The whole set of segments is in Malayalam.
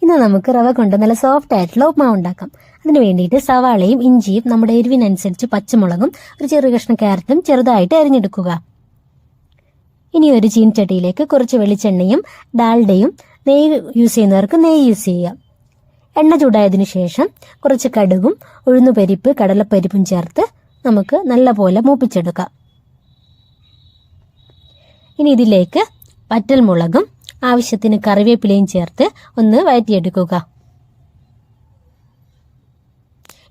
ഇന്ന് നമുക്ക് റവ കൊണ്ട് നല്ല സോഫ്റ്റ് ആയിട്ടുള്ള ഉപ്മാവ് ഉണ്ടാക്കാം. അതിന് വേണ്ടിയിട്ട് സവാളയും ഇഞ്ചിയും നമ്മുടെ എരിവിനനുസരിച്ച് പച്ചമുളകും ഒരു ചെറിയ കഷ്ണം ക്യാരറ്റും ചെറുതായിട്ട് അരിഞ്ഞെടുക്കുക. ഇനി ഒരു ചീനച്ചട്ടിയിലേക്ക് കുറച്ച് വെളിച്ചെണ്ണയും ഡാൽഡയും നെയ്യ് യൂസ് ചെയ്യുന്നവർക്ക് നെയ്യ് യൂസ് ചെയ്യാം. എണ്ണ ചൂടായതിനു ശേഷം കുറച്ച് കടുകും ഉഴുന്നുപരിപ്പ് കടലപ്പരിപ്പും ചേർത്ത് നമുക്ക് നല്ലപോലെ മൂപ്പിച്ചെടുക്കാം. ഇനി ഇതിലേക്ക് വറ്റൽമുളകും ആവശ്യത്തിന് കറിവേപ്പിലയും ചേർത്ത് ഒന്ന് വഴറ്റിയെടുക്കുക.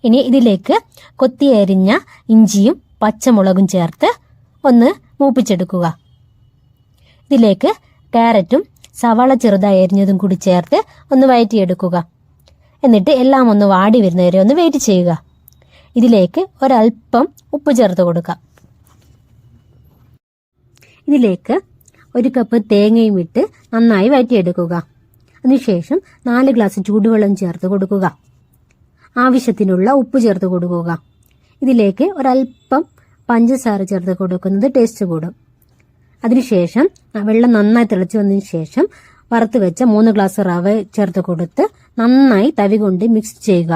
ഇനി ഇതിലേക്ക് കൊത്തി അരിഞ്ഞ ഇഞ്ചിയും പച്ചമുളകും ചേർത്ത് ഒന്ന് മൂപ്പിച്ചെടുക്കുക. ഇതിലേക്ക് ക്യാരറ്റും സവാള ചെറുതായി അരിഞ്ഞതും കൂടി ചേർത്ത് ഒന്ന് വഴറ്റിയെടുക്കുക. എന്നിട്ട് എല്ലാം ഒന്ന് വാടി വരുന്നവരെ ഒന്ന് വെയിറ്റ് ചെയ്യുക. ഇതിലേക്ക് ഒരൽപ്പം ഉപ്പ് ചേർത്ത് കൊടുക്കുക. ഇതിലേക്ക് 1 കപ്പ് തേങ്ങയും ഇട്ട് നന്നായി വഴറ്റിയെടുക്കുക. അതിനുശേഷം 4 ഗ്ലാസ് ചൂടുവെള്ളം ചേർത്ത് കൊടുക്കുക. ആവശ്യത്തിനുള്ള ഉപ്പ് ചേർത്ത് കൊടുക്കുക. ഇതിലേക്ക് ഒരൽപ്പം പഞ്ചസാര ചേർത്ത് കൊടുക്കുന്നത് ടേസ്റ്റ് കൂടും. അതിനുശേഷം വെള്ളം നന്നായി തിളച്ചു വന്നതിന് ശേഷം വറുത്ത് വെച്ച 3 ഗ്ലാസ് റവ ചേർത്ത് കൊടുത്ത് നന്നായി തവി കൊണ്ട് മിക്സ് ചെയ്യുക.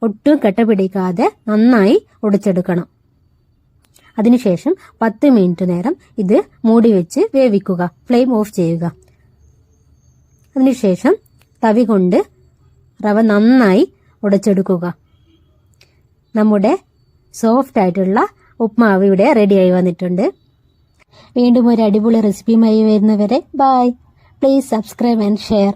ഒട്ടും കട്ട പിടിക്കാതെ നന്നായി ഉടച്ചെടുക്കണം. അതിനുശേഷം 10 മിനിറ്റ് നേരം ഇത് മൂടി വെച്ച് വേവിക്കുക. ഫ്ലെയിം ഓഫ് ചെയ്യുക. അതിനുശേഷം തവി കൊണ്ട് റവ നന്നായി ഉടച്ചെടുക്കുക. നമ്മുടെ സോഫ്റ്റ് ആയിട്ടുള്ള ഉപ്മാവ് ഇവിടെ റെഡിയായി വന്നിട്ടുണ്ട്. വീണ്ടും ഒരു അടിപൊളി റെസിപ്പിയുമായി വരുന്നവരെ bye. Please subscribe and share.